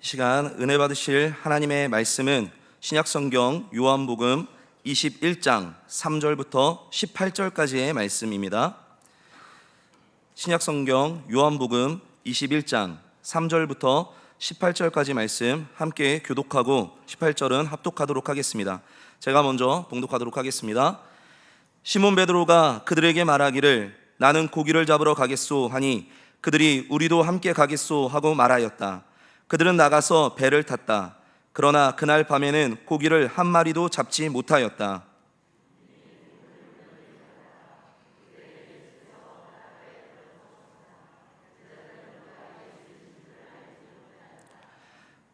시간 은혜 받으실 하나님의 말씀은 신약성경 요한복음 21장 3절부터 18절까지의 말씀입니다. 신약성경 요한복음 21장 3절부터 18절까지 말씀 함께 교독하고 18절은 합독하도록 하겠습니다. 제가 먼저 봉독하도록 하겠습니다. 시몬 베드로가 그들에게 말하기를 나는 고기를 잡으러 가겠소 하니 그들이 우리도 함께 가겠소 하고 말하였다. 그들은 나가서 배를 탔다. 그러나 그날 밤에는 고기를 한 마리도 잡지 못하였다.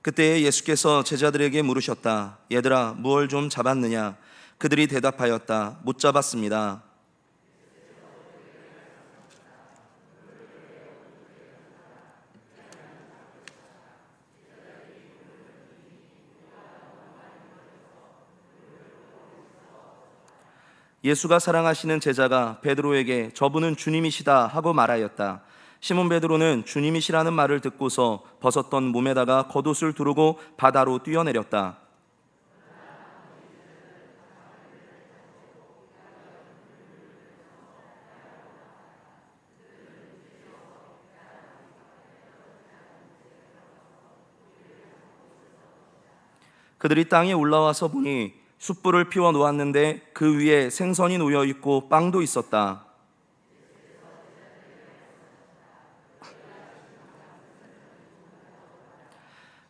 그때 예수께서 제자들에게 물으셨다. 얘들아, 무엇을 좀 잡았느냐? 그들이 대답하였다. 못 잡았습니다. 예수가 사랑하시는 제자가 베드로에게 저분은 주님이시다 하고 말하였다. 시몬 베드로는 주님이시라는 말을 듣고서 벗었던 몸에다가 겉옷을 두르고 바다로 뛰어내렸다. 그들이 땅에 올라와서 보니 숯불을 피워 놓았는데 그 위에 생선이 놓여 있고 빵도 있었다.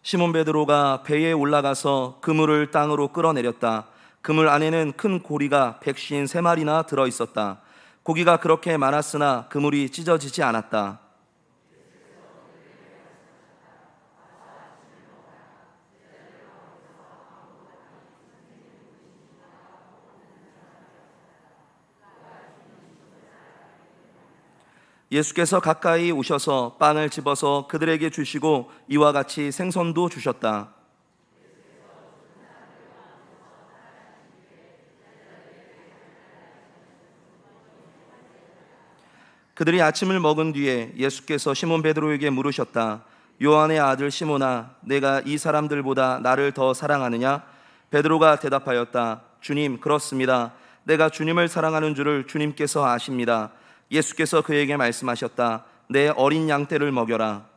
시몬 베드로가 배에 올라가서 그물을 땅으로 끌어내렸다. 그물 안에는 큰 고리가 153마리나 들어 있었다. 고기가 그렇게 많았으나 그물이 찢어지지 않았다. 예수께서 가까이 오셔서 빵을 집어서 그들에게 주시고 이와 같이 생선도 주셨다. 그들이 아침을 먹은 뒤에 예수께서 시몬 베드로에게 물으셨다. 요한의 아들 시몬아, 내가 이 사람들보다 나를 더 사랑하느냐? 베드로가 대답하였다. 주님, 그렇습니다. 내가 주님을 사랑하는 줄을 주님께서 아십니다. 예수께서 그에게 말씀하셨다. 내 어린 양떼를 먹여라.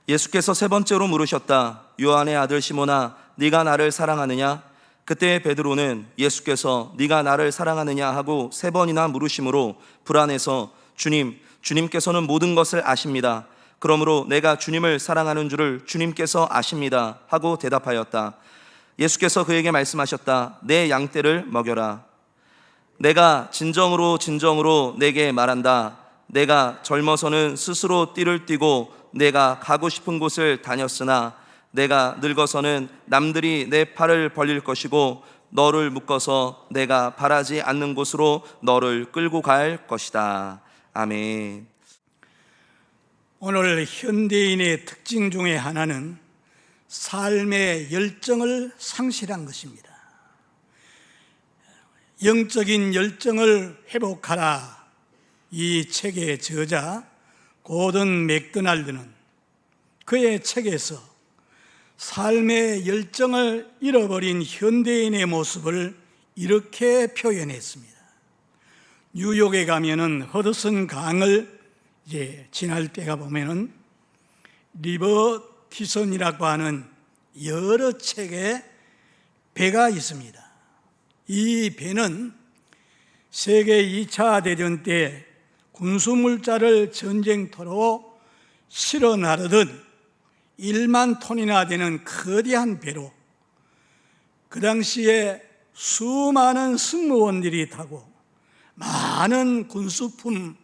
예수께서 세 번째로 물으셨다. 요한의 아들 시몬아, 네가 나를 사랑하느냐? 그때 베드로는 예수께서 네가 나를 사랑하느냐 하고 세 번이나 물으심으로 불안해서 주님께서는 모든 것을 아십니다. 그러므로 내가 주님을 사랑하는 줄을 주님께서 아십니다 하고 대답하였다. 예수께서 그에게 말씀하셨다. 내 양떼를 먹여라. 내가 진정으로 내게 말한다. 내가 젊어서는 스스로 띠를 띠고 내가 가고 싶은 곳을 다녔으나 내가 늙어서는 남들이 내 팔을 벌릴 것이고 너를 묶어서 내가 바라지 않는 곳으로 너를 끌고 갈 것이다. 아멘. 오늘 현대인의 특징 중에 하나는 삶의 열정을 상실한 것입니다. 영적인 열정을 회복하라. 이 책의 저자 고든 맥도날드는 그의 책에서 삶의 열정을 잃어버린 현대인의 모습을 이렇게 표현했습니다. 뉴욕에 가면은 허드슨 강을 지날 때가 보면은 리버 티선이라고 하는 여러 척의 배가 있습니다. 이 배는 세계 2차 대전 때 군수물자를 전쟁터로 실어 나르던 1만 톤이나 되는 거대한 배로 그 당시에 수많은 승무원들이 타고 많은 군수품,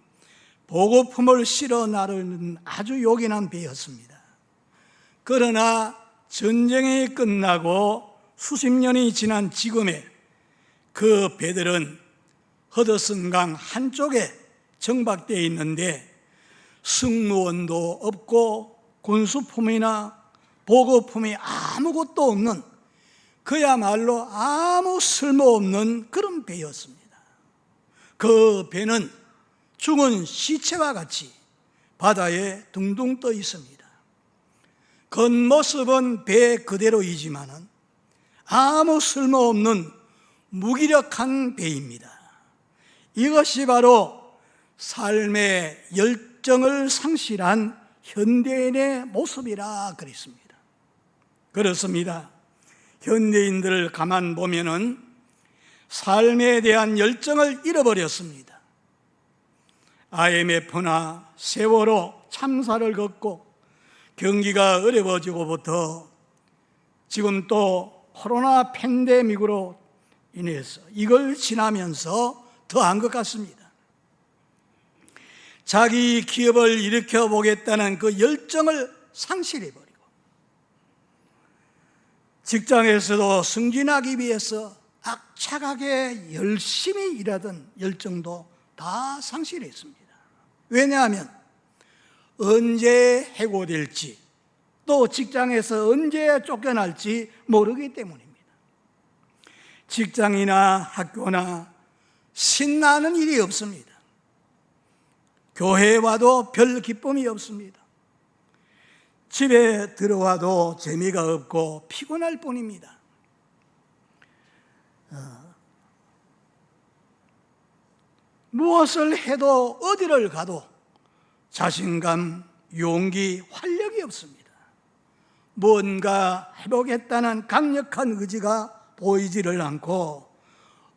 보급품을 실어 나르는 아주 요긴한 배였습니다. 그러나 전쟁이 끝나고 수십 년이 지난 지금에 그 배들은 허드슨강 한쪽에 정박되어 있는데 승무원도 없고 군수품이나 보급품이 아무것도 없는, 그야말로 아무 쓸모없는 그런 배였습니다. 그 배는 죽은 시체와 같이 바다에 둥둥 떠 있습니다. 겉모습은 배 그대로이지만은 아무 쓸모없는 무기력한 배입니다. 이것이 바로 삶의 열정을 상실한 현대인의 모습이라 그랬습니다. 그렇습니다. 현대인들을 가만 보면은 삶에 대한 열정을 잃어버렸습니다. IMF나 세월호 참사를 겪고 경기가 어려워지고부터 지금 또 코로나 팬데믹으로 인해서 이걸 지나면서 더한 것 같습니다. 자기 기업을 일으켜 보겠다는 그 열정을 상실해버리고, 직장에서도 승진하기 위해서 악착하게 열심히 일하던 열정도 다 상실했습니다. 왜냐하면 언제 해고될지, 또 직장에서 언제 쫓겨날지 모르기 때문입니다. 직장이나 학교나 신나는 일이 없습니다. 교회에 와도 별 기쁨이 없습니다. 집에 들어와도 재미가 없고 피곤할 뿐입니다. 무엇을 해도 어디를 가도 자신감, 용기, 활력이 없습니다. 뭔가 해보겠다는 강력한 의지가 보이지를 않고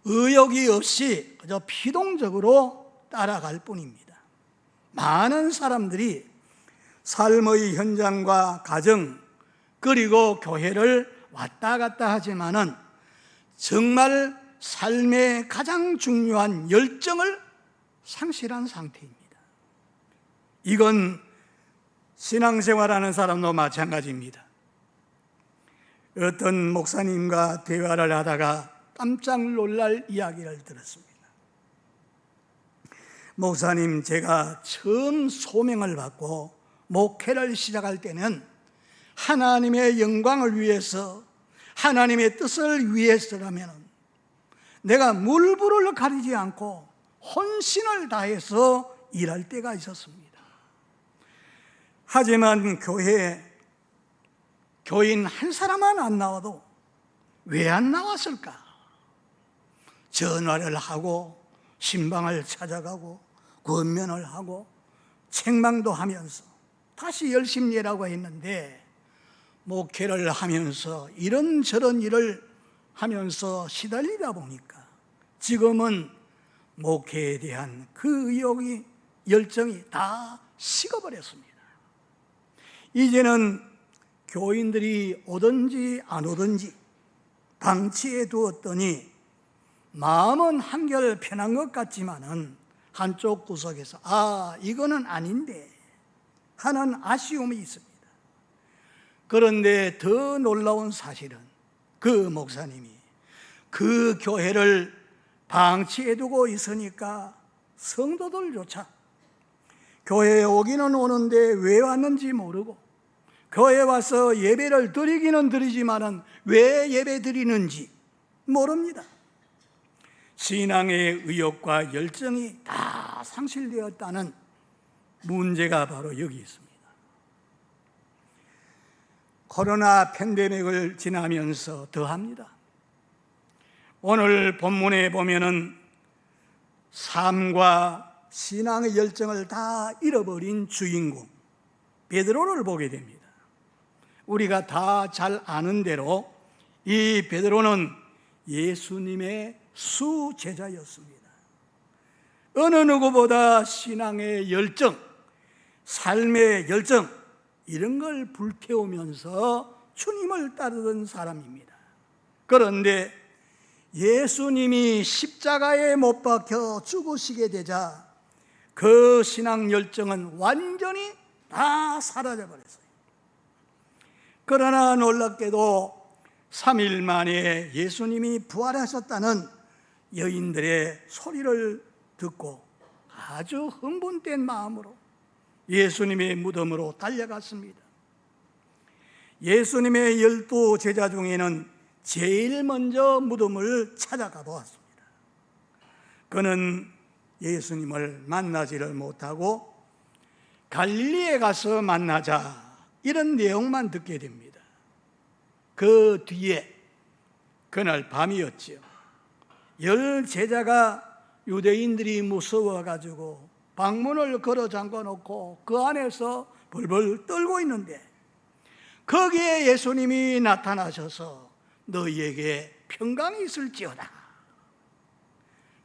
의욕이 없이 그저 피동적으로 따라갈 뿐입니다. 많은 사람들이 삶의 현장과 가정, 그리고 교회를 왔다 갔다 하지만은 정말 삶의 가장 중요한 열정을 상실한 상태입니다. 이건 신앙생활하는 사람도 마찬가지입니다. 어떤 목사님과 대화를 하다가 깜짝 놀랄 이야기를 들었습니다. 목사님, 제가 처음 소명을 받고 목회를 시작할 때는 하나님의 영광을 위해서, 하나님의 뜻을 위해서라면 내가 물불을 가리지 않고 혼신을 다해서 일할 때가 있었습니다. 하지만 교인 한 사람만 안 나와도 왜 안 나왔을까? 전화를 하고 신방을 찾아가고 권면을 하고 책망도 하면서 다시 열심히 일하고 했는데, 목회를 하면서 이런저런 일을 하면서 시달리다 보니까 지금은 목회에 대한 그 의욕이, 열정이 다 식어버렸습니다. 이제는 교인들이 오든지 안 오든지 방치해 두었더니 마음은 한결 편한 것 같지만은 한쪽 구석에서 이거는 아닌데 하는 아쉬움이 있습니다. 그런데 더 놀라운 사실은 그 목사님이 그 교회를 방치해 두고 있으니까 성도들조차 교회에 오기는 오는데 왜 왔는지 모르고, 교회에 와서 예배를 드리기는 드리지만은 왜 예배 드리는지 모릅니다. 신앙의 의욕과 열정이 다 상실되었다는 문제가 바로 여기 있습니다. 코로나 팬데믹을 지나면서 더합니다. 오늘 본문에 보면은 삶과 신앙의 열정을 다 잃어버린 주인공 베드로를 보게 됩니다. 우리가 다 잘 아는 대로 이 베드로는 예수님의 수제자였습니다. 어느 누구보다 신앙의 열정, 삶의 열정, 이런 걸 불태우면서 주님을 따르던 사람입니다. 그런데 예수님이 십자가에 못 박혀 죽으시게 되자 그 신앙 열정은 완전히 다 사라져 버렸어요. 그러나 놀랍게도 3일 만에 예수님이 부활하셨다는 여인들의 소리를 듣고 아주 흥분된 마음으로 예수님의 무덤으로 달려갔습니다. 예수님의 12 제자 중에는 제일 먼저 무덤을 찾아가 보았습니다. 그는 예수님을 만나지를 못하고 갈릴리에 가서 만나자 이런 내용만 듣게 됩니다. 그 뒤에 그날 밤이었지요. 10 제자가 유대인들이 무서워가지고 방문을 걸어 잠궈놓고 그 안에서 벌벌 떨고 있는데 거기에 예수님이 나타나셔서 너희에게 평강이 있을지어다.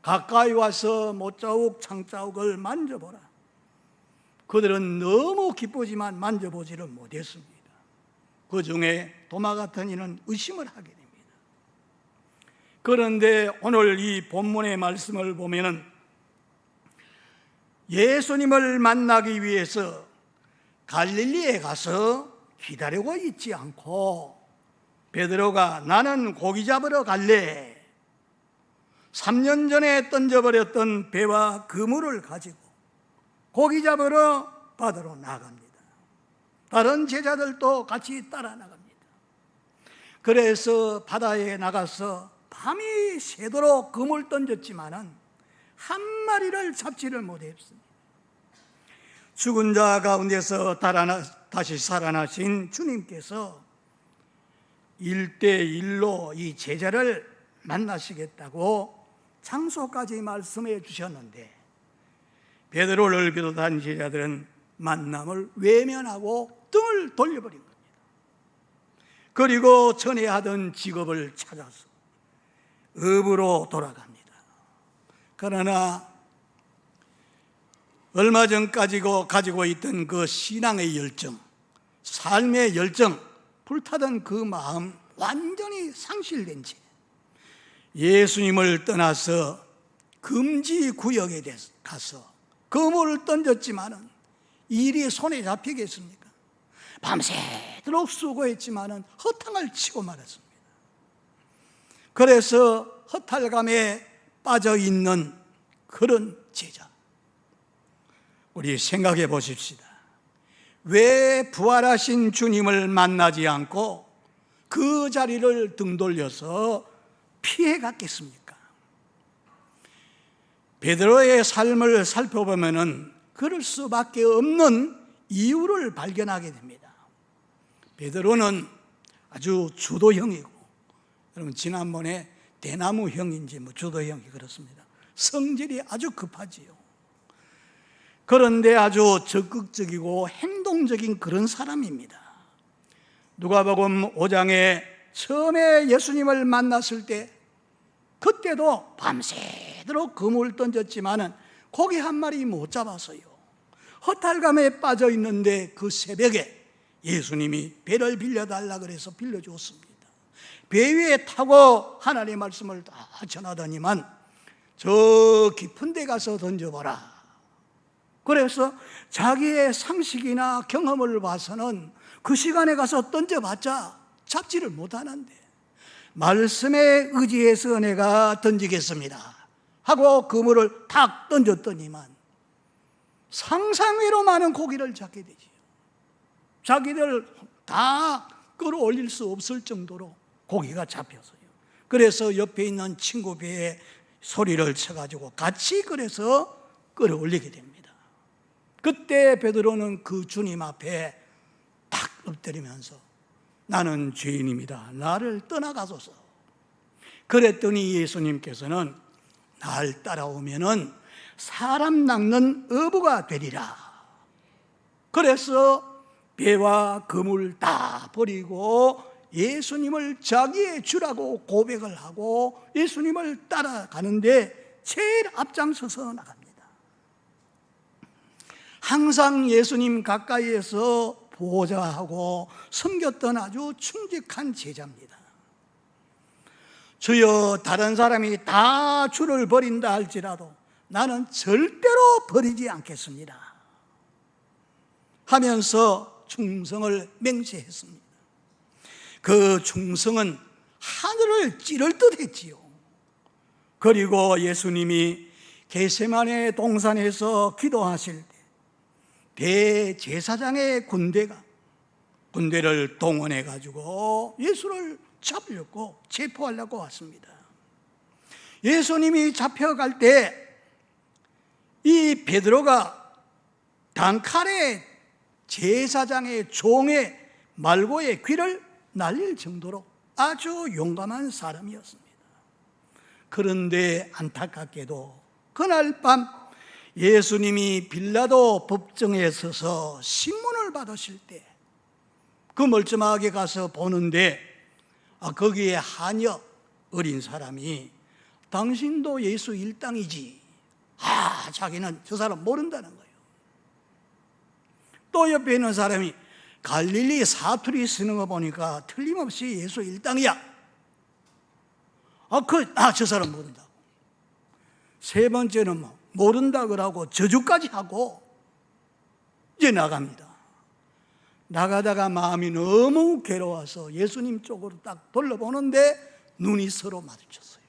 가까이 와서 못자국 창자국을 만져보라. 그들은 너무 기쁘지만 만져보지를 못했습니다. 그 중에 도마 같은 이는 의심을 하게 됩니다. 그런데 오늘 이 본문의 말씀을 보면은 예수님을 만나기 위해서 갈릴리에 가서 기다리고 있지 않고 베드로가 나는 고기 잡으러 갈래. 3년 전에 던져버렸던 배와 그물을 가지고 고기 잡으러 바다로 나갑니다. 다른 제자들도 같이 따라 나갑니다. 그래서 바다에 나가서 밤이 새도록 그물 던졌지만은 한 마리를 잡지를 못했습니다. 죽은 자 가운데서 다시 살아나신 주님께서 1대1로 이 제자를 만나시겠다고 장소까지 말씀해 주셨는데 베드로를 비롯한 제자들은 만남을 외면하고 등을 돌려버린 겁니다. 그리고 전에 하던 직업을 찾아서 업으로 돌아갑니다. 그러나 얼마 전까지 가지고 있던 그 신앙의 열정, 삶의 열정, 불타던 그 마음 완전히 상실된 채 예수님을 떠나서 금지 구역에 가서 그물을 던졌지만은 일이 손에 잡히겠습니까? 밤새도록 수고했지만은 허탕을 치고 말았습니다. 그래서 허탈감에 빠져 있는 그런 제자, 우리 생각해 보십시다. 왜 부활하신 주님을 만나지 않고 그 자리를 등 돌려서 피해 갔겠습니까? 베드로의 삶을 살펴보면은 그럴 수밖에 없는 이유를 발견하게 됩니다. 베드로는 아주 주도형이고, 여러분 지난번에 대나무형인지 주도형이 그렇습니다. 성질이 아주 급하지요. 그런데 아주 적극적이고 행동적인 그런 사람입니다. 누가복음 5장에 처음에 예수님을 만났을 때 그때도 밤새도록 그물 던졌지만은 고기 한 마리 못 잡았어요. 허탈감에 빠져 있는데 그 새벽에 예수님이 배를 빌려달라 그래서 빌려줬습니다. 배 위에 타고 하나님의 말씀을 다 전하더니만 저 깊은 데 가서 던져보라. 그래서 자기의 상식이나 경험을 봐서는 그 시간에 가서 던져봤자 잡지를 못하는데 말씀에 의지해서 내가 던지겠습니다 하고 그물을 탁 던졌더니만 상상외로 많은 고기를 잡게 되지요. 자기들 다 끌어올릴 수 없을 정도로 고기가 잡혔어요. 그래서 옆에 있는 친구 배에 소리를 쳐가지고 같이 그래서 끌어올리게 됩니다. 그때 베드로는 그 주님 앞에 탁 엎드리면서 나는 죄인입니다. 나를 떠나가소서. 그랬더니 예수님께서는 날 따라오면은 사람 낚는 어부가 되리라. 그래서 배와 그물 다 버리고 예수님을 자기의 주라고 고백을 하고 예수님을 따라가는데 제일 앞장서서 나갑니다. 항상 예수님 가까이에서 보호자하고 섬겼던 아주 충직한 제자입니다. 주여 다른 사람이 다 주를 버린다 할지라도 나는 절대로 버리지 않겠습니다 하면서 충성을 맹세했습니다. 그 충성은 하늘을 찌를 듯 했지요. 그리고 예수님이 겟세마네 동산에서 기도하실 때 대제사장의 군대를 동원해 가지고 예수를 잡으려고 체포하려고 왔습니다. 예수님이 잡혀갈 때 이 베드로가 단칼에 제사장의 종의 말고의 귀를 날릴 정도로 아주 용감한 사람이었습니다. 그런데 안타깝게도 그날 밤 예수님이 빌라도 법정에 서서 신문을 받으실 때 그 멀쩡하게 가서 보는데 거기에 한여 어린 사람이 당신도 예수 일당이지. 자기는 저 사람 모른다는 거예요. 또 옆에 있는 사람이 갈릴리 사투리 쓰는 거 보니까 틀림없이 예수 일당이야. 저 사람 모른다고. 세 번째는 모른다 그러고 저주까지 하고 이제 나갑니다. 나가다가 마음이 너무 괴로워서 예수님 쪽으로 딱 돌려보는데 눈이 서로 마주쳤어요.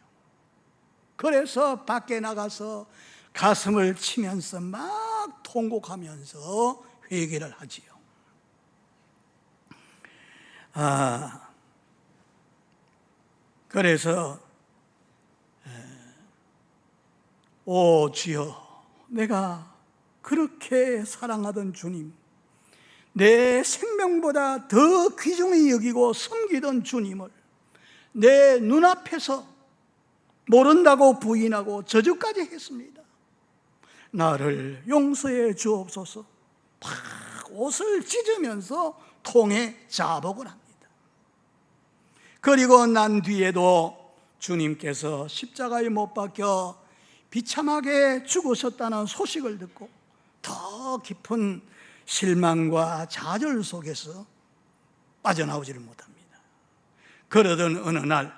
그래서 밖에 나가서 가슴을 치면서 막 통곡하면서 회개를 하지요. 그래서 오 주여, 내가 그렇게 사랑하던 주님, 내 생명보다 더 귀중히 여기고 섬기던 주님을 내 눈앞에서 모른다고 부인하고 저주까지 했습니다. 나를 용서해 주옵소서. 막 옷을 찢으면서 통에 자복을 합니다. 그리고 난 뒤에도 주님께서 십자가에 못 박혀 비참하게 죽으셨다는 소식을 듣고 더 깊은 실망과 좌절 속에서 빠져나오지를 못합니다. 그러던 어느 날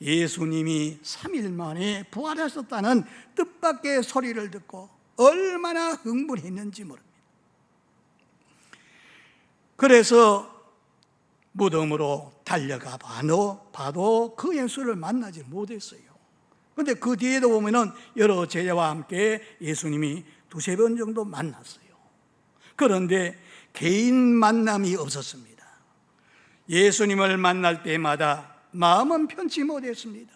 예수님이 3일 만에 부활하셨다는 뜻밖의 소리를 듣고 얼마나 흥분했는지 모릅니다. 그래서 무덤으로 달려가 봐도 그 예수를 만나지 못했어요. 그런데 그 뒤에도 보면은 여러 제자와 함께 예수님이 두세 번 정도 만났어요. 그런데 개인 만남이 없었습니다. 예수님을 만날 때마다 마음은 편치 못했습니다.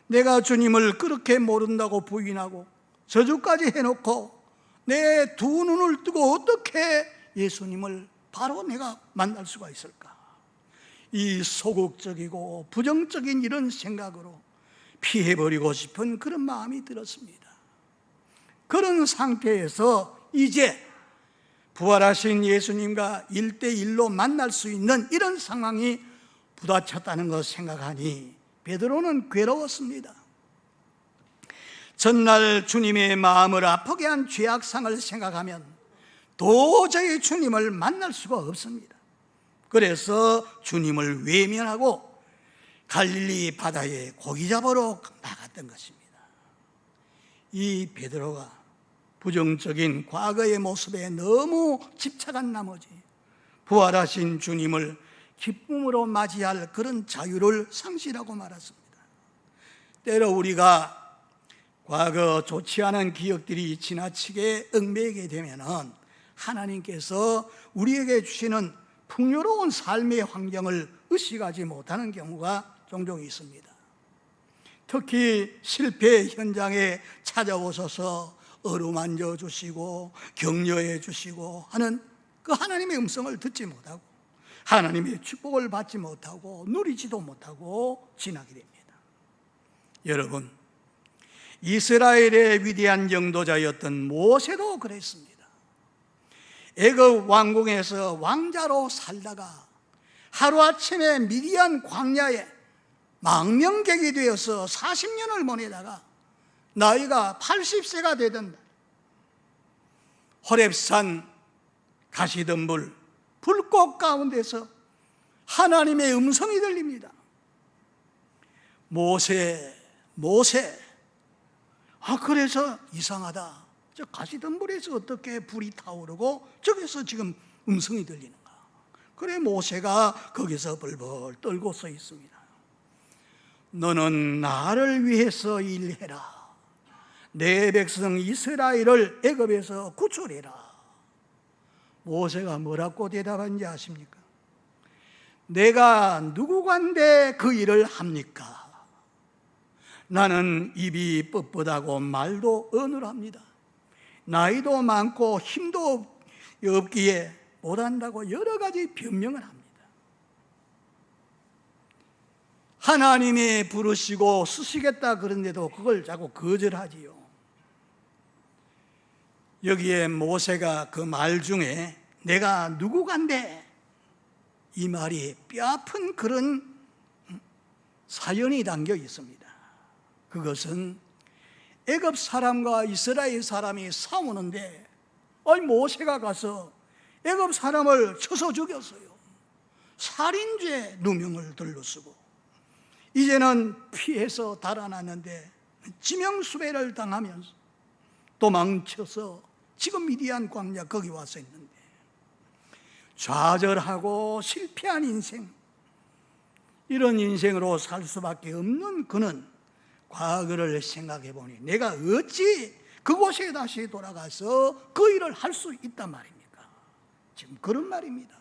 내가 주님을 그렇게 모른다고 부인하고 저주까지 해놓고 내 두 눈을 뜨고 어떻게 예수님을 바로 내가 만날 수가 있을까? 이 소극적이고 부정적인 이런 생각으로 피해버리고 싶은 그런 마음이 들었습니다. 그런 상태에서 이제 부활하신 예수님과 1대1로 만날 수 있는 이런 상황이 부닥쳤다는 것을 생각하니 베드로는 괴로웠습니다. 전날 주님의 마음을 아프게 한 죄악상을 생각하면 도저히 주님을 만날 수가 없습니다. 그래서 주님을 외면하고 갈릴리 바다에 고기 잡으러 나갔던 것입니다. 이 베드로가 부정적인 과거의 모습에 너무 집착한 나머지 부활하신 주님을 기쁨으로 맞이할 그런 자유를 상실하고 말았습니다. 때로 우리가 과거 좋지 않은 기억들이 지나치게 얽매이게 되면 하나님께서 우리에게 주시는 풍요로운 삶의 환경을 의식하지 못하는 경우가 종종 있습니다. 특히 실패 현장에 찾아오셔서 어루만져 주시고 격려해 주시고 하는 그 하나님의 음성을 듣지 못하고 하나님의 축복을 받지 못하고 누리지도 못하고 지나게 됩니다. 여러분, 이스라엘의 위대한 영도자였던 모세도 그랬습니다. 애굽 왕궁에서 왕자로 살다가 하루아침에 미디안 광야에 망명객이 되어서 40년을 보내다가 나이가 80세가 되던 호렙산 가시덤불 불꽃 가운데서 하나님의 음성이 들립니다. 모세. 그래서 이상하다. 저 가시덤불에서 어떻게 불이 타오르고 저기서 지금 음성이 들리는가? 그래 모세가 거기서 벌벌 떨고 서 있습니다. 너는 나를 위해서 일해라. 내 백성 이스라엘을 애굽에서 구출해라. 모세가 뭐라고 대답한지 아십니까? 내가 누구간데 그 일을 합니까? 나는 입이 뻣뻣하고 말도 어눌합니다. 나이도 많고 힘도 없기에 못한다고 여러 가지 변명을 합니다. 하나님이 부르시고 쓰시겠다 그런데도 그걸 자꾸 거절하지요. 여기에 모세가 그 말 중에 내가 누구간데, 이 말이 뼈아픈 그런 사연이 담겨 있습니다. 그것은 애굽 사람과 이스라엘 사람이 싸우는데 모세가 가서 애굽 사람을 쳐서 죽였어요. 살인죄 누명을 들러쓰고 이제는 피해서 달아났는데 지명수배를 당하면서 도망쳐서 지금 미디안 광야 거기 와서 있는데 좌절하고 실패한 인생, 이런 인생으로 살 수밖에 없는 그는 과거를 생각해 보니 내가 어찌 그곳에 다시 돌아가서 그 일을 할 수 있단 말입니까? 지금 그런 말입니다.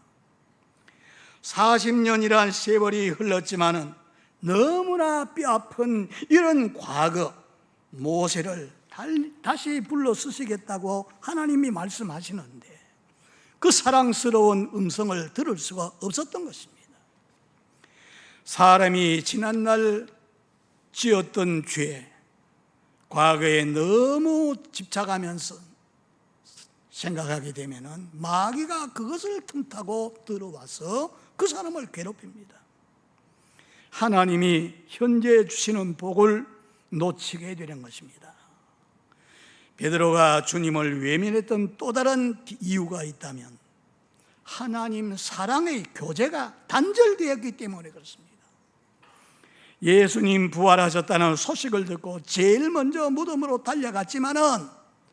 40년이란 세월이 흘렀지만은 너무나 뼈아픈 이런 과거, 모세를 다시 불러 쓰시겠다고 하나님이 말씀하시는데 그 사랑스러운 음성을 들을 수가 없었던 것입니다. 사람이 지난날 지었던 죄, 과거에 너무 집착하면서 생각하게 되면은 마귀가 그것을 틈타고 들어와서 그 사람을 괴롭힙니다. 하나님이 현재 주시는 복을 놓치게 되는 것입니다. 베드로가 주님을 외면했던 또 다른 이유가 있다면 하나님 사랑의 교제가 단절되었기 때문에 그렇습니다. 예수님 부활하셨다는 소식을 듣고 제일 먼저 무덤으로 달려갔지만은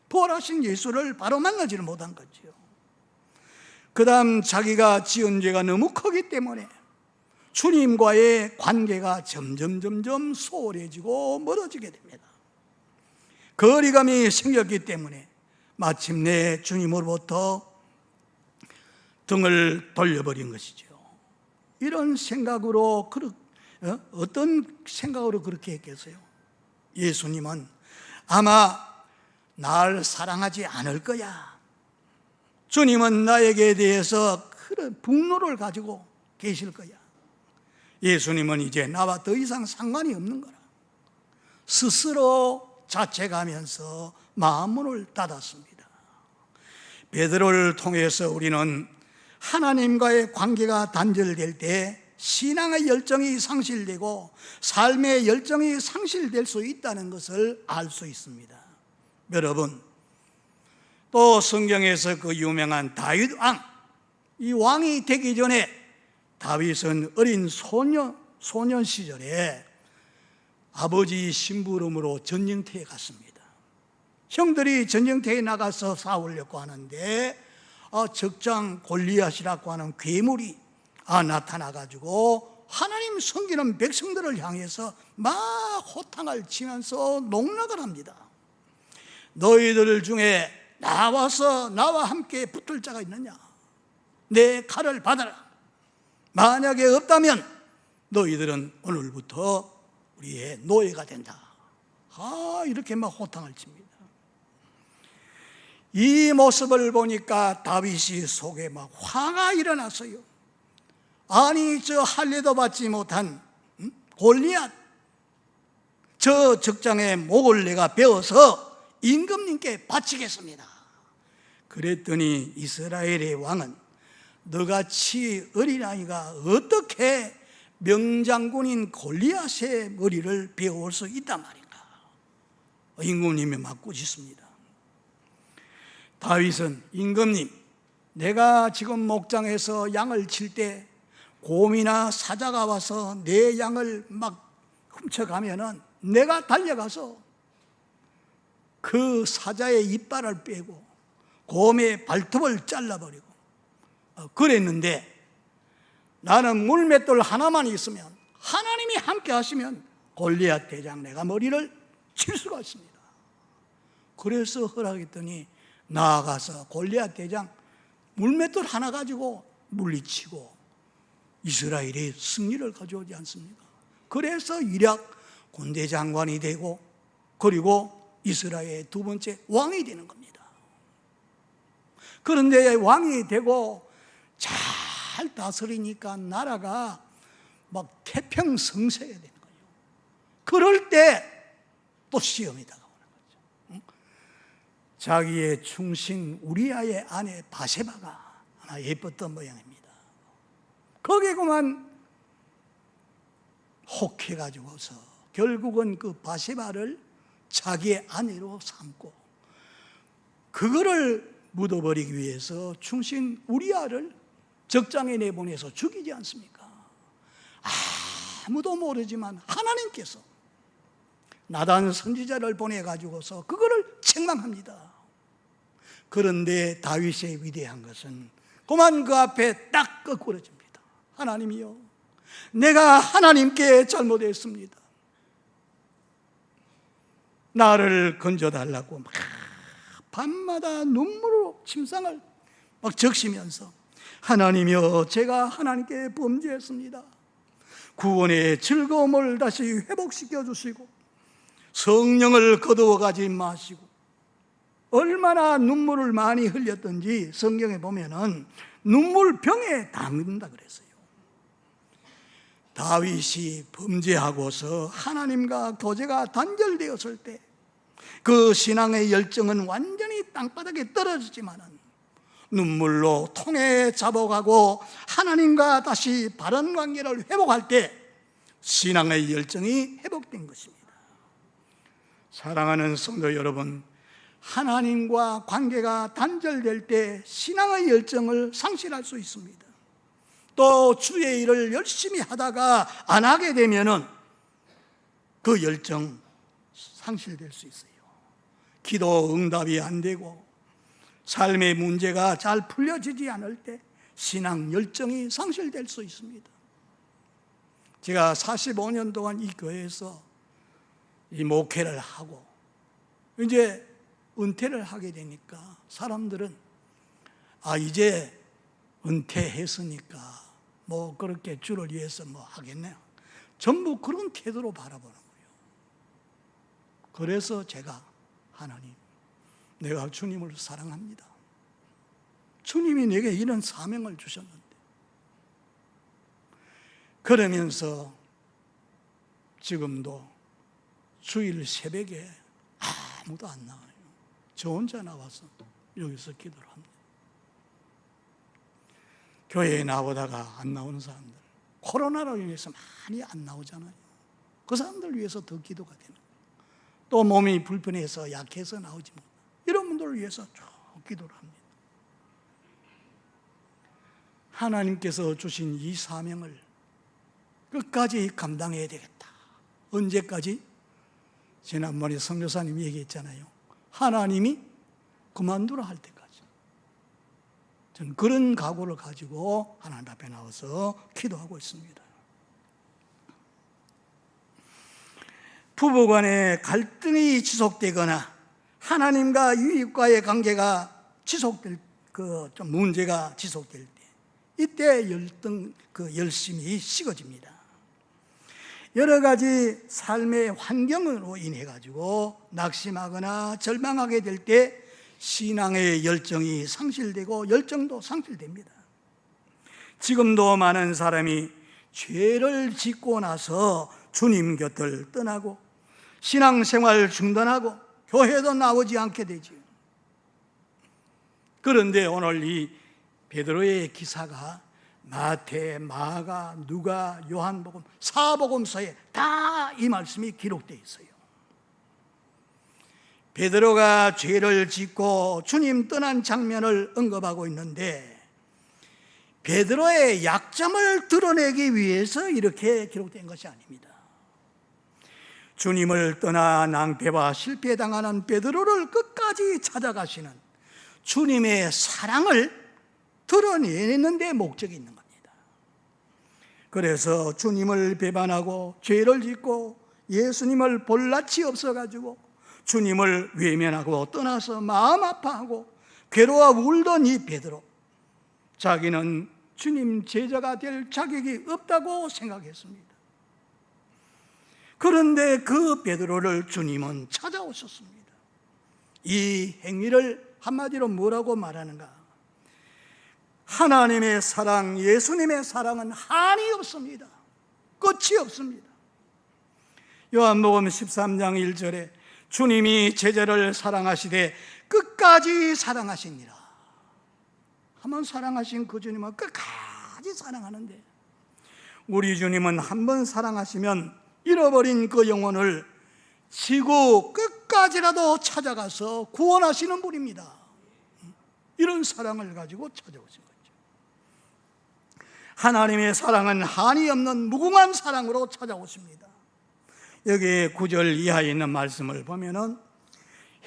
부활하신 예수를 바로 만나지를 못한 거지요. 그 다음 자기가 지은 죄가 너무 크기 때문에 주님과의 관계가 점점 소홀해지고 멀어지게 됩니다. 거리감이 생겼기 때문에 마침내 주님으로부터 등을 돌려버린 것이죠. 이런 생각으로 어떤 생각으로 그렇게 했겠어요? 예수님은 아마 날 사랑하지 않을 거야. 주님은 나에게 대해서 그런 분노를 가지고 계실 거야. 예수님은 이제 나와 더 이상 상관이 없는 거라. 스스로 자책하면서 마음문을 닫았습니다. 베드로를 통해서 우리는 하나님과의 관계가 단절될 때 신앙의 열정이 상실되고 삶의 열정이 상실될 수 있다는 것을 알 수 있습니다. 여러분, 또 성경에서 그 유명한 다윗 왕, 이 왕이 되기 전에 다윗은 어린 소년 시절에 아버지 심부름으로 전쟁터에 갔습니다. 형들이 전쟁터에 나가서 싸우려고 하는데 적장 골리앗이라고 하는 괴물이 나타나가지고 하나님 섬기는 백성들을 향해서 막 호탕을 치면서 농락을 합니다. 너희들 중에 나와 함께 붙을 자가 있느냐? 내 칼을 받아라. 만약에 없다면 너희들은 오늘부터 우리의 노예가 된다. 이렇게 막 호탕을 칩니다. 이 모습을 보니까 다윗이 속에 막 화가 일어났어요. 아니, 저 할례도 받지 못한 골리앗, 저 적장의 목을 내가 베어서 임금님께 바치겠습니다. 그랬더니 이스라엘의 왕은 너같이 어린아이가 어떻게 명장군인 골리앗의 머리를 베어올 수 있단 말인가? 임금님이 막 꾸짖습니다. 다윗은 임금님, 내가 지금 목장에서 양을 칠 때 곰이나 사자가 와서 내 양을 막 훔쳐가면은 내가 달려가서 그 사자의 이빨을 빼고 곰의 발톱을 잘라버리고 그랬는데 나는 물맷돌 하나만 있으면 하나님이 함께 하시면 골리앗 대장 내가 머리를 칠 수가 있습니다. 그래서 허락했더니 나아가서 골리앗 대장 물맷돌 하나 가지고 물리치고 이스라엘이 승리를 가져오지 않습니까? 그래서 이략 군대 장관이 되고 그리고 이스라엘의 두 번째 왕이 되는 겁니다. 그런데 왕이 되고 잘 다스리니까 나라가 막 태평성세가 되는 거예요. 그럴 때 또 시험이 다가오는 거죠. 자기의 충신 우리아의 아내 바세바가 하나 예뻤던 모양입니다. 거기에 그만 혹해가지고서 결국은 그 바세바를 자기의 아내로 삼고 그거를 묻어버리기 위해서 충신 우리아를 적장에 내보내서 죽이지 않습니까? 아무도 모르지만 하나님께서 나단 선지자를 보내가지고서 그거를 책망합니다. 그런데 다윗의 위대한 것은 그만 그 앞에 딱 거꾸러집니다. 하나님이요, 내가 하나님께 잘못했습니다. 나를 건져달라고 막 밤마다 눈물로 침상을 막 적시면서 하나님이여, 제가 하나님께 범죄했습니다. 구원의 즐거움을 다시 회복시켜 주시고 성령을 거두어 가지 마시고, 얼마나 눈물을 많이 흘렸던지 성경에 보면은 눈물병에 담는다 그랬어요. 다윗이 범죄하고서 하나님과 교제가 단절되었을 때 그 신앙의 열정은 완전히 땅바닥에 떨어지지만은 눈물로 통해 자복하고 하나님과 다시 바른 관계를 회복할 때 신앙의 열정이 회복된 것입니다. 사랑하는 성도 여러분, 하나님과 관계가 단절될 때 신앙의 열정을 상실할 수 있습니다. 또 주의 일을 열심히 하다가 안 하게 되면은 그 열정 상실될 수 있어요. 기도 응답이 안 되고 삶의 문제가 잘 풀려지지 않을 때 신앙 열정이 상실될 수 있습니다. 제가 45년 동안 이 교회에서 이 목회를 하고 이제 은퇴를 하게 되니까 사람들은 이제 은퇴했으니까 뭐 그렇게 주를 위해서 뭐 하겠네요. 전부 그런 태도로 바라보는 거예요. 그래서 제가 하나님, 내가 주님을 사랑합니다. 주님이 내게 이런 사명을 주셨는데, 그러면서 지금도 주일 새벽에 아무도 안 나와요. 저 혼자 나와서 여기서 기도를 합니다. 교회에 나오다가 안 나오는 사람들, 코로나로 인해서 많이 안 나오잖아요. 그 사람들 위해서 더 기도가 되는 거예요. 또 몸이 불편해서 약해서 나오지 못, 이런 분들을 위해서 쭉 기도를 합니다. 하나님께서 주신 이 사명을 끝까지 감당해야 되겠다. 언제까지? 지난번에 선교사님이 얘기했잖아요. 하나님이 그만두라 할 때까지. 저는 그런 각오를 가지고 하나님 앞에 나와서 기도하고 있습니다. 부부간의 갈등이 지속되거나 하나님과 이웃과의 관계가 지속될 좀 문제가 지속될 때, 이때 열심이 식어집니다. 여러 가지 삶의 환경으로 인해 가지고 낙심하거나 절망하게 될 때 신앙의 열정이 상실되고 열정도 상실됩니다. 지금도 많은 사람이 죄를 짓고 나서 주님 곁을 떠나고 신앙생활 중단하고 교회도 나오지 않게 되죠. 그런데 오늘 이 베드로의 기사가 마태, 마가, 누가, 요한복음, 사복음서에 다 이 말씀이 기록되어 있어요. 베드로가 죄를 짓고 주님 떠난 장면을 언급하고 있는데, 베드로의 약점을 드러내기 위해서 이렇게 기록된 것이 아닙니다. 주님을 떠나 낭패와 실패당하는 베드로를 끝까지 찾아가시는 주님의 사랑을 드러내는 데 목적이 있는 겁니다. 그래서 주님을 배반하고 죄를 짓고 예수님을 볼낯이 없어가지고 주님을 외면하고 떠나서 마음 아파하고 괴로워 울던 이 베드로, 자기는 주님 제자가 될 자격이 없다고 생각했습니다. 그런데 그 베드로를 주님은 찾아오셨습니다. 이 행위를 한마디로 뭐라고 말하는가? 하나님의 사랑, 예수님의 사랑은 한이 없습니다. 끝이 없습니다. 요한복음 13장 1절에 주님이 제자를 사랑하시되 끝까지 사랑하시니라. 한번 사랑하신 그 주님은 끝까지 사랑하는데, 우리 주님은 한번 사랑하시면 잃어버린 그 영혼을 지구 끝까지라도 찾아가서 구원하시는 분입니다. 이런 사랑을 가지고 찾아오신 거죠. 하나님의 사랑은 한이 없는 무궁한 사랑으로 찾아오십니다. 여기 9절 이하에 있는 말씀을 보면은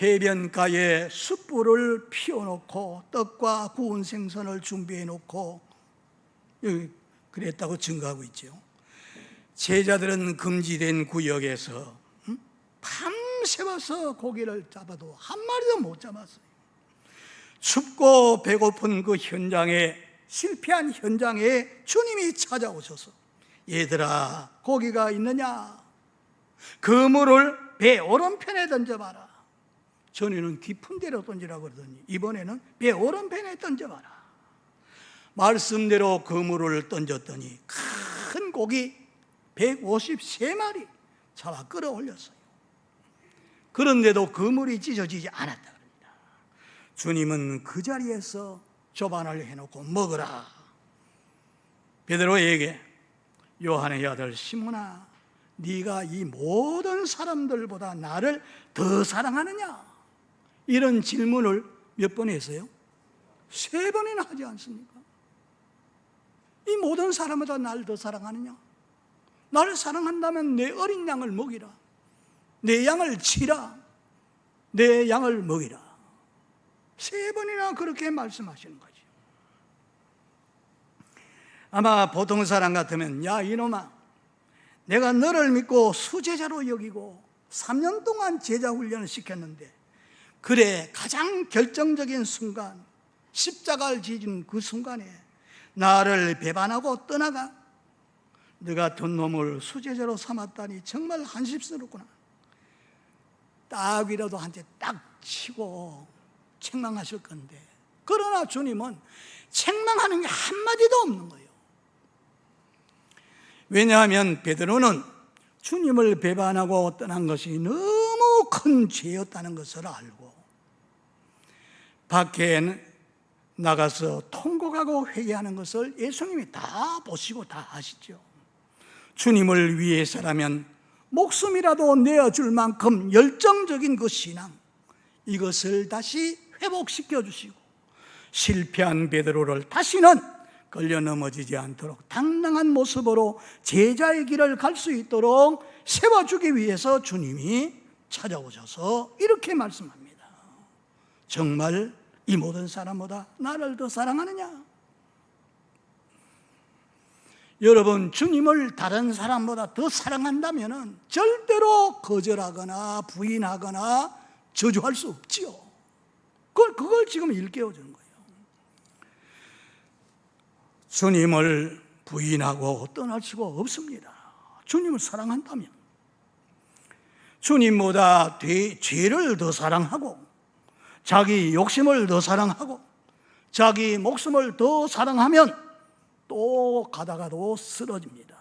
해변가에 숯불을 피워놓고 떡과 구운 생선을 준비해놓고 여기 그랬다고 증거하고 있죠. 제자들은 금지된 구역에서 밤새워서 고기를 잡아도 한 마리도 못 잡았어요. 춥고 배고픈 그 현장에, 실패한 현장에 주님이 찾아오셔서 얘들아 고기가 있느냐? 그물을 배 오른편에 던져봐라. 전에는 깊은 데로 던지라고 그러더니 이번에는 배 오른편에 던져봐라. 말씀대로 그물을 던졌더니 큰 고기 153마리 잡아 끌어올렸어요. 그런데도 그물이 찢어지지 않았다 그럽니다. 주님은 그 자리에서 조반을 해놓고 먹으라. 베드로에게 요한의 아들 시몬아, 네가 이 모든 사람들보다 나를 더 사랑하느냐? 이런 질문을 몇 번 했어요? 3번이나 하지 않습니까? 이 모든 사람보다 나를 더 사랑하느냐? 나를 사랑한다면 내 어린 양을 먹이라. 내 양을 치라. 내 양을 먹이라. 3번이나 그렇게 말씀하시는 거죠. 아마 보통 사람 같으면 야 이놈아, 내가 너를 믿고 수제자로 여기고 3년 동안 제자 훈련을 시켰는데, 그래 가장 결정적인 순간, 십자가를 지진 그 순간에 나를 배반하고 떠나가? 너 같은 놈을 수제자로 삼았다니 정말 한심스럽구나. 딱이라도 한테 딱 치고 책망하실 건데, 그러나 주님은 책망하는 게 한마디도 없는 거예요. 왜냐하면 베드로는 주님을 배반하고 떠난 것이 너무 큰 죄였다는 것을 알고 밖에 나가서 통곡하고 회개하는 것을 예수님이 다 보시고 다 아시죠. 주님을 위해서라면 목숨이라도 내어줄 만큼 열정적인 그 신앙, 이것을 다시 회복시켜 주시고 실패한 베드로를 다시는 걸려 넘어지지 않도록 당당한 모습으로 제자의 길을 갈 수 있도록 세워주기 위해서 주님이 찾아오셔서 이렇게 말씀합니다. 정말 이 모든 사람보다 나를 더 사랑하느냐? 여러분, 주님을 다른 사람보다 더 사랑한다면 절대로 거절하거나 부인하거나 저주할 수 없지요. 그걸 지금 일깨워주는 거예요. 주님을 부인하고 떠날 수가 없습니다. 주님을 사랑한다면 주님보다 죄를 더 사랑하고 자기 욕심을 더 사랑하고 자기 목숨을 더 사랑하면 또 가다가도 쓰러집니다.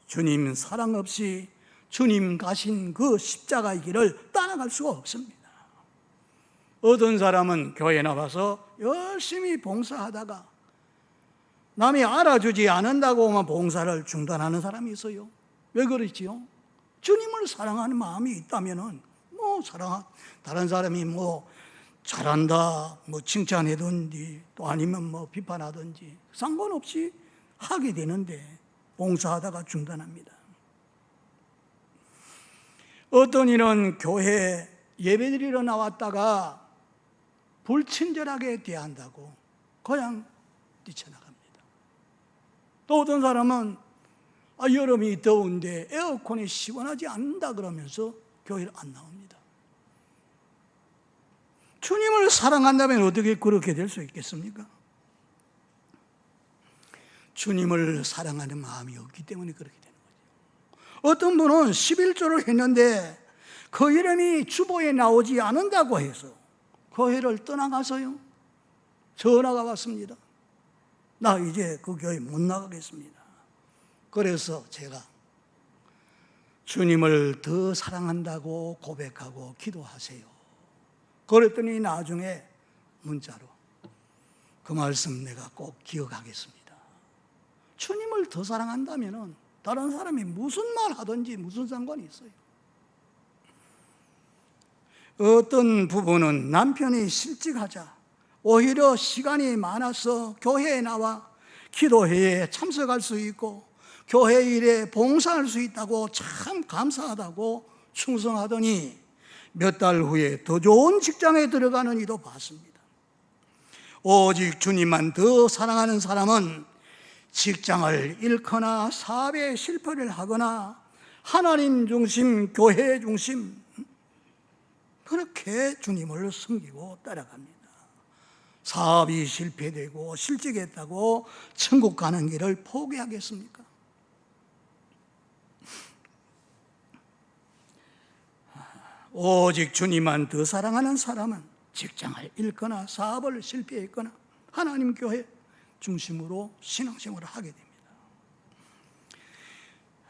주님 사랑 없이 주님 가신 그 십자가의 길을 따라갈 수가 없습니다. 어떤 사람은 교회 나와서 열심히 봉사하다가 남이 알아주지 않는다고만 봉사를 중단하는 사람이 있어요. 왜 그렇지요? 주님을 사랑하는 마음이 있다면은 다른 사람이 잘한다 칭찬하든지 또 아니면 비판하든지 상관없이 하게 되는데 봉사하다가 중단합니다. 어떤 이는 교회 예배드리러 나왔다가 불친절하게 대한다고 그냥 뛰쳐나갑니다. 또 어떤 사람은 여름이 더운데 에어컨이 시원하지 않는다 그러면서 교회를 안 나옵니다. 주님을 사랑한다면 어떻게 그렇게 될 수 있겠습니까? 주님을 사랑하는 마음이 없기 때문에 그렇게 되는 거죠. 어떤 분은 11조를 했는데 그 이름이 주보에 나오지 않는다고 해서 교회를 떠나가서요, 전화가 왔습니다. 나 이제 그 교회 못 나가겠습니다. 그래서 제가 주님을 더 사랑한다고 고백하고 기도하세요. 그랬더니 나중에 문자로 그 말씀 내가 꼭 기억하겠습니다. 주님을 더 사랑한다면 다른 사람이 무슨 말 하든지 무슨 상관이 있어요. 어떤 부부는 남편이 실직하자 오히려 시간이 많아서 교회에 나와 기도회에 참석할 수 있고 교회 일에 봉사할 수 있다고 참 감사하다고 충성하더니 몇 달 후에 더 좋은 직장에 들어가는 이도 봤습니다. 오직 주님만 더 사랑하는 사람은 직장을 잃거나 사업에 실패를 하거나 하나님 중심, 교회 중심 그렇게 주님을 섬기고 따라갑니다. 사업이 실패되고 실직했다고 천국 가는 길을 포기하겠습니까? 오직 주님만 더 사랑하는 사람은 직장을 잃거나 사업을 실패했거나 하나님 교회 중심으로 신앙생활을 하게 됩니다.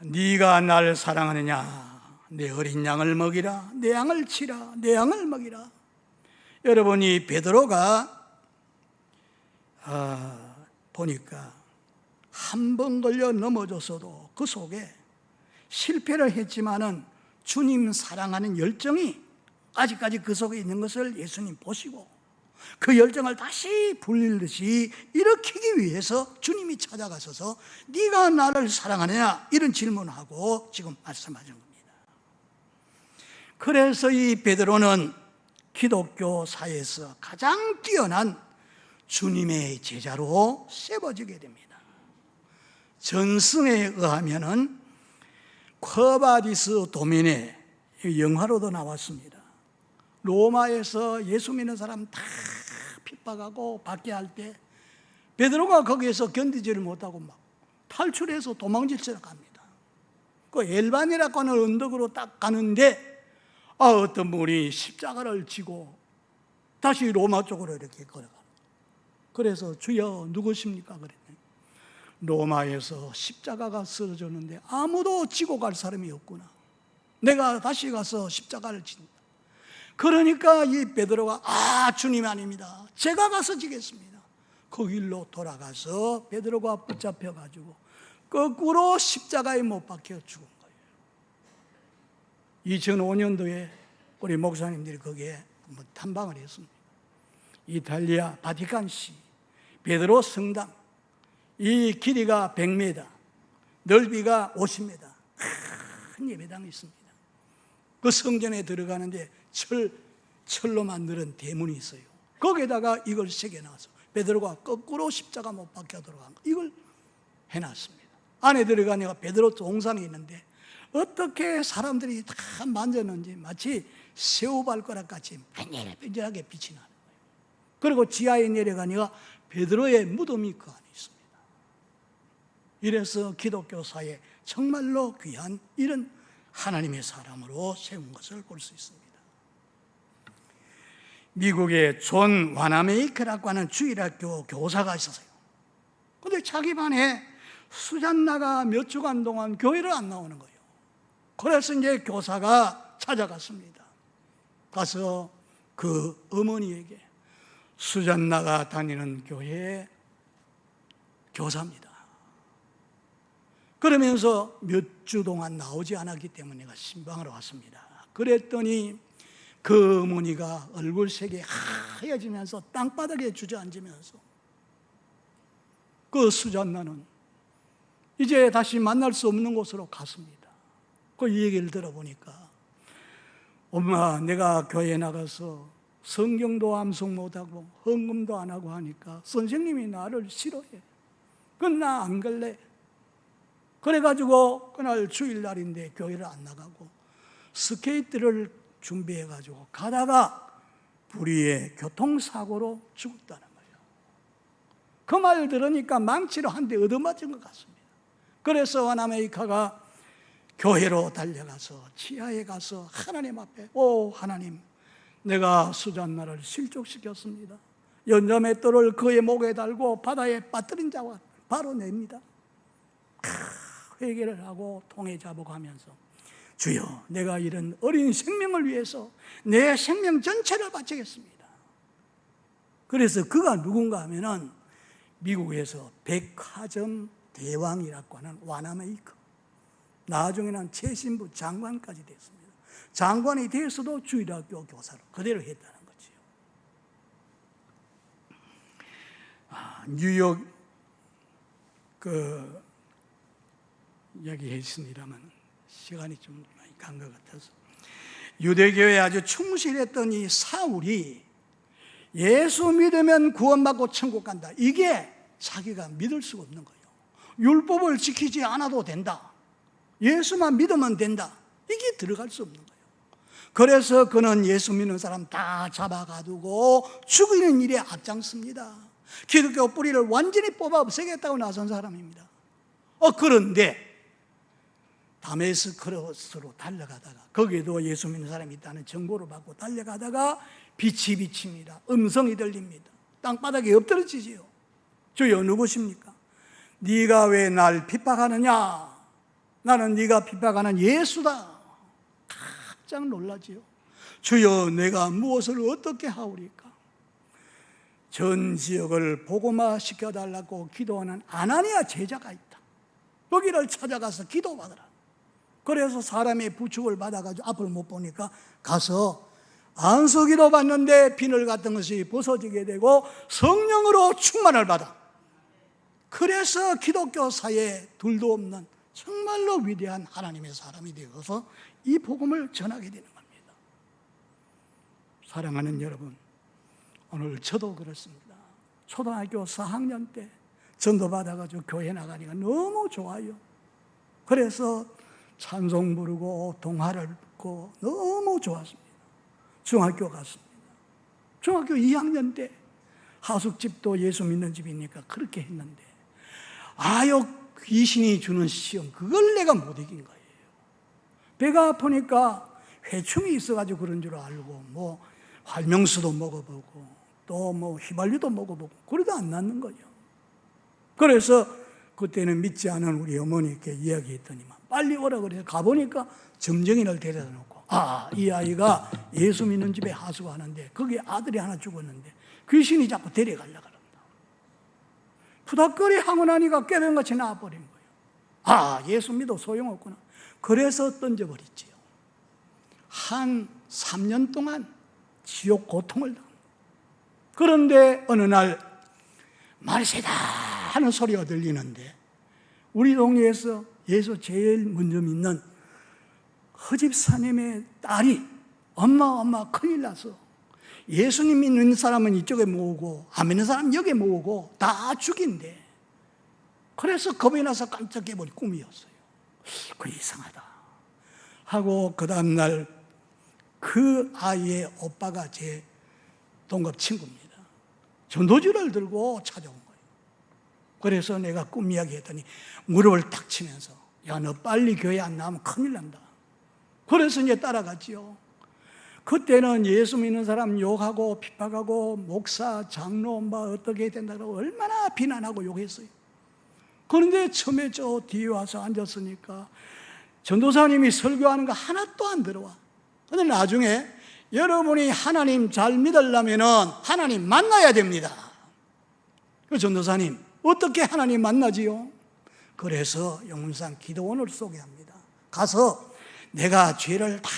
네가 나를 사랑하느냐? 내 어린 양을 먹이라, 내 양을 치라, 내 양을 먹이라. 여러분이 베드로가 보니까 한 번 걸려 넘어졌어도 그 속에 실패를 했지만은 주님 사랑하는 열정이 아직까지 그 속에 있는 것을 예수님 보시고 그 열정을 다시 불리듯이 일으키기 위해서 주님이 찾아가셔서 네가 나를 사랑하느냐 이런 질문하고 지금 말씀하신 겁니다. 그래서 이 베드로는 기독교사에서 가장 뛰어난 주님의 제자로 세워지게 됩니다. 전승에 의하면은 쿼바디스 도미네 영화로도 나왔습니다. 로마에서 예수 믿는 사람 다 핍박하고 받게 할 때 베드로가 거기에서 견디지를 못하고 막 탈출해서 도망치러 갑니다. 그 엘반이라고 하는 언덕으로 딱 가는데 어떤 분이 십자가를 지고 다시 로마 쪽으로 이렇게 걸어가. 그래서 주여 누구십니까? 그랬더니 로마에서 십자가가 쓰러졌는데 아무도 지고 갈 사람이 없구나. 내가 다시 가서 십자가를 진다. 그러니까 이 베드로가 주님 아닙니다. 제가 가서 지겠습니다. 그 길로 돌아가서 베드로가 붙잡혀가지고 거꾸로 십자가에 못 박혀 죽은 거예요. 2005년도에 우리 목사님들이 거기에 한번 탐방을 했습니다. 이탈리아 바티칸시 베드로 성당, 이 길이가 100m, 넓이가 50m 큰 예배당이 있습니다. 그 성전에 들어가는데 철로 만든 대문이 있어요. 거기에다가 이걸 새겨놔서 베드로가 거꾸로 십자가 못 박혀 들어간 거 이걸 해놨습니다. 안에 들어가니까 베드로 동상이 있는데 어떻게 사람들이 다 만졌는지 마치 새우 발가락 같이 반질반질하게 빛이 나는 거예요. 그리고 지하에 내려가니까 베드로의 무덤이 그 안에 있습니다. 이래서 기독교사에 정말로 귀한 이런 하나님의 사람으로 세운 것을 볼 수 있습니다. 미국에 존 와나메이크라고 하는 주일학교 교사가 있었어요. 그런데 자기 반에 수잔나가 몇 주간 동안 교회를 안 나오는 거예요. 그래서 이제 교사가 찾아갔습니다. 가서 그 어머니에게 수잔나가 다니는 교회의 교사입니다. 그러면서 몇 주 동안 나오지 않았기 때문에 내가 신방하러 왔습니다. 그랬더니 그 어머니가 얼굴색이 하얘지면서 땅바닥에 주저앉으면서 그 수잔나는 이제 다시 만날 수 없는 곳으로 갔습니다. 그 얘기를 들어보니까 엄마 내가 교회에 나가서 성경도 암송 못하고 헌금도 안 하고 하니까 선생님이 나를 싫어해. 그건 나 안 갈래. 그래가지고 그날 주일날인데 교회를 안 나가고 스케이트를 준비해가지고 가다가 불의의 교통사고로 죽었다는 거예요. 그 말 들으니까 망치로 한 대 얻어맞은 것 같습니다. 그래서 와나메이카가 교회로 달려가서 지하에 가서 하나님 앞에, 오 하나님, 내가 수잔나를 실족시켰습니다. 연자맷돌을 그의 목에 달고 바다에 빠뜨린 자와 바로 냅니다. 회개를 하고 통에 잡아가면서, 주여, 내가 이런 어린 생명을 위해서 내 생명 전체를 바치겠습니다. 그래서 그가 누군가 하면은 미국에서 백화점 대왕이라고 하는 와나메이커, 나중에는 최신부 장관까지 됐습니다. 장관이 돼서도 주일학교 교사로 그대로 했다는 거지요. 뉴욕 얘기했습니다만 시간이 좀 많이 간 것 같아서, 유대교에 아주 충실했던 이 사울이 예수 믿으면 구원받고 천국 간다, 이게 자기가 믿을 수가 없는 거예요. 율법을 지키지 않아도 된다, 예수만 믿으면 된다, 이게 들어갈 수 없는 거예요. 그래서 그는 예수 믿는 사람 다 잡아가두고 죽이는 일에 앞장섭니다. 기독교 뿌리를 완전히 뽑아 없애겠다고 나선 사람입니다. 그런데 다메스커스로 달려가다가, 거기에도 예수 믿는 사람이 있다는 정보를 받고 달려가다가 빛이 비칩니다. 음성이 들립니다. 땅바닥에 엎드러지지요. 주여, 누구십니까? 네가 왜 날 핍박하느냐? 나는 네가 핍박하는 예수다. 깜짝 놀라지요. 주여, 내가 무엇을 어떻게 하오리까? 전 지역을 복음화 시켜달라고 기도하는 아나니아 제자가 있다. 거기를 찾아가서 기도받으라. 그래서 사람의 부축을 받아가지고 앞을 못 보니까 가서 안수기도 받는데 비늘 같은 것이 벗어지게 되고 성령으로 충만을 받아. 그래서 기독교사에 둘도 없는 정말로 위대한 하나님의 사람이 되어서 이 복음을 전하게 되는 겁니다. 사랑하는 여러분, 오늘 저도 그렇습니다. 초등학교 4학년 때 전도 받아가지고 교회 나가니까 너무 좋아요. 그래서 찬송 부르고 동화를 듣고 너무 좋았습니다. 중학교 갔습니다. 중학교 2학년 때 하숙집도 예수 믿는 집이니까 그렇게 했는데, 아역 귀신이 주는 시험, 그걸 내가 못 이긴 거예요. 배가 아프니까 회충이 있어가지고 그런 줄 알고 뭐 활명수도 먹어보고 또 뭐 휘발유도 먹어보고 그래도 안 낫는 거예요. 그래서 그때는 믿지 않은 우리 어머니께 이야기했더니만 빨리 오라 그래서 가보니까 점쟁이를 데려다 놓고, 이 아이가 예수 믿는 집에 하숙하는데 거기에 아들이 하나 죽었는데 귀신이 자꾸 데려가려고 그런다. 푸닥거리 하고 나니까 깨병같이 나와버린 거예요. 예수 믿어 소용없구나. 그래서 던져버렸지요. 한 3년 동안 지옥 고통을 당합니다. 그런데 어느 날 말세다 하는 소리가 들리는데, 우리 동네에서 예수 제일 먼저 믿는 허집사님의 딸이 엄마 큰일 나서 예수님 믿는 사람은 이쪽에 모으고 안 믿는 사람은 여기에 모으고 다 죽인대. 그래서 겁이 나서 깜짝 깨버린 꿈이었어요. 그 이상하다 하고 그 다음날 그 아이의 오빠가 제 동갑 친구입니다. 전도지를 들고 찾아온 거예요. 그래서 내가 꿈 이야기했더니 무릎을 탁 치면서, 야, 너 빨리 교회 안 나오면 큰일 난다. 그래서 이제 따라갔지요. 그때는 예수 믿는 사람 욕하고 핍박하고 목사, 장로 뭐 어떻게 해야 된다고 얼마나 비난하고 욕했어요. 그런데 처음에 저 뒤에 와서 앉았으니까 전도사님이 설교하는 거 하나도 안 들어와. 그런데 나중에 여러분이 하나님 잘 믿으려면 하나님 만나야 됩니다. 그 전도사님, 어떻게 하나님 만나지요? 그래서 영문상 기도원을 소개합니다. 가서 내가 죄를 다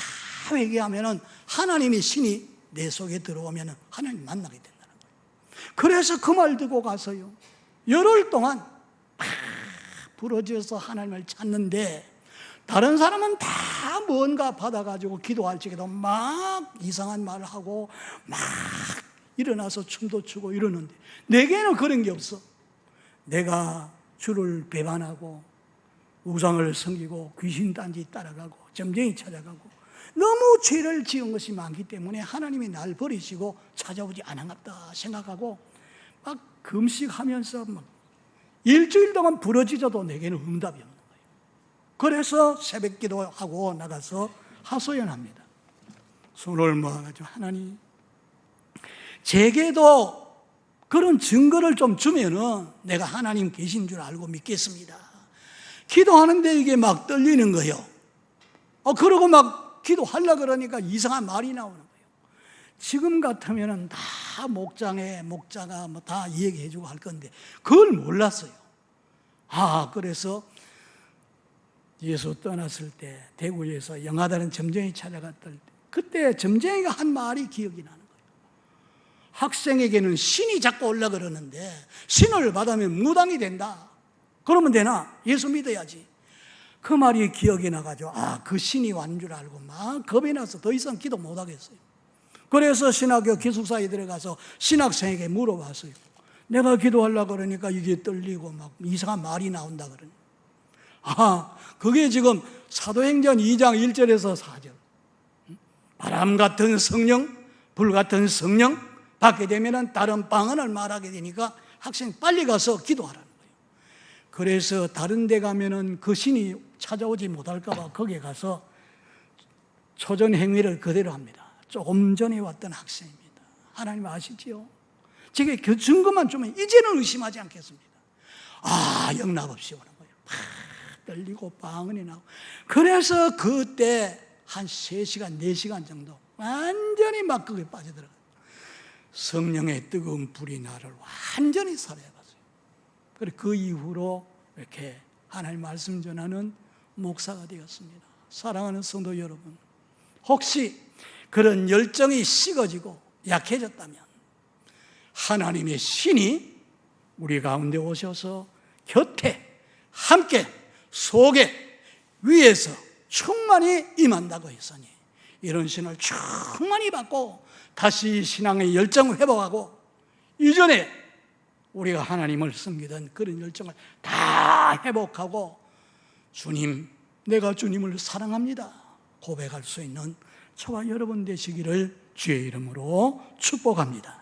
회개하면 하나님의 신이 내 속에 들어오면 하나님 만나게 된다는 거예요. 그래서 그 말 듣고 가서요, 열흘 동안 부러져서 하나님을 찾는데, 다른 사람은 다 뭔가 받아가지고 기도할 적에도 막 이상한 말을 하고 막 일어나서 춤도 추고 이러는데, 내게는 그런 게 없어. 내가 주를 배반하고 우상을 섬기고 귀신 단지 따라가고 점쟁이 찾아가고 너무 죄를 지은 것이 많기 때문에 하나님이 날 버리시고 찾아오지 않았다 생각하고 막 금식하면서 막 일주일 동안 부러지져도 내게는 응답이 없는 거예요. 그래서 새벽 기도하고 나가서 하소연합니다. 손을 모아가지고 하나님, 제게도 그런 증거를 좀 주면은 내가 하나님 계신 줄 알고 믿겠습니다. 기도하는데 이게 막 떨리는 거예요. 그러고 막 기도하려고 그러니까 이상한 말이 나오는 거예요. 지금 같으면은 다 목자가 뭐 다 얘기해주고 할 건데 그걸 몰랐어요. 그래서 예수 떠났을 때 대구에서 영화다른 점쟁이 찾아갔을 때 그때 점쟁이가 한 말이 기억이 나는 거예요. 학생에게는 신이 자꾸 올라 그러는데 신을 받으면 무당이 된다. 그러면 되나? 예수 믿어야지. 그 말이 기억이 나가지고 그 신이 왔는 줄 알고 막 겁이 나서 더 이상 기도 못 하겠어요. 그래서 신학교 기숙사에 들어가서 신학생에게 물어봤어요. 내가 기도하려고 그러니까 이게 떨리고 막 이상한 말이 나온다 그러니. 그게 지금 사도행전 2장 1절에서 4절. 바람 같은 성령, 불 같은 성령 받게 되면 다른 방언을 말하게 되니까 학생 빨리 가서 기도하라는 거예요. 그래서 다른 데 가면은 그 신이 찾아오지 못할까 봐 거기에 가서 초전 행위를 그대로 합니다. 조금 전에 왔던 학생입니다. 하나님 아시지요? 제게 그 증거만 주면 이제는 의심하지 않겠습니다. 영납 없이 오는 거예요. 떨리고 방언이 나고. 그래서 그때 한 3시간, 4시간 정도 완전히 막 거기에 빠져들어가요. 성령의 뜨거운 불이 나를 완전히 살해해봤어요. 그래 그 이후로 이렇게 하나님 말씀 전하는 목사가 되었습니다. 사랑하는 성도 여러분, 혹시 그런 열정이 식어지고 약해졌다면 하나님의 신이 우리 가운데 오셔서 곁에 함께 속에 위에서 충만히 임한다고 했으니 이런 신을 충만히 받고 다시 신앙의 열정을 회복하고 이전에 우리가 하나님을 섬기던 그런 열정을 다 회복하고 주님, 내가 주님을 사랑합니다 고백할 수 있는 저와 여러분 되시기를 주의 이름으로 축복합니다.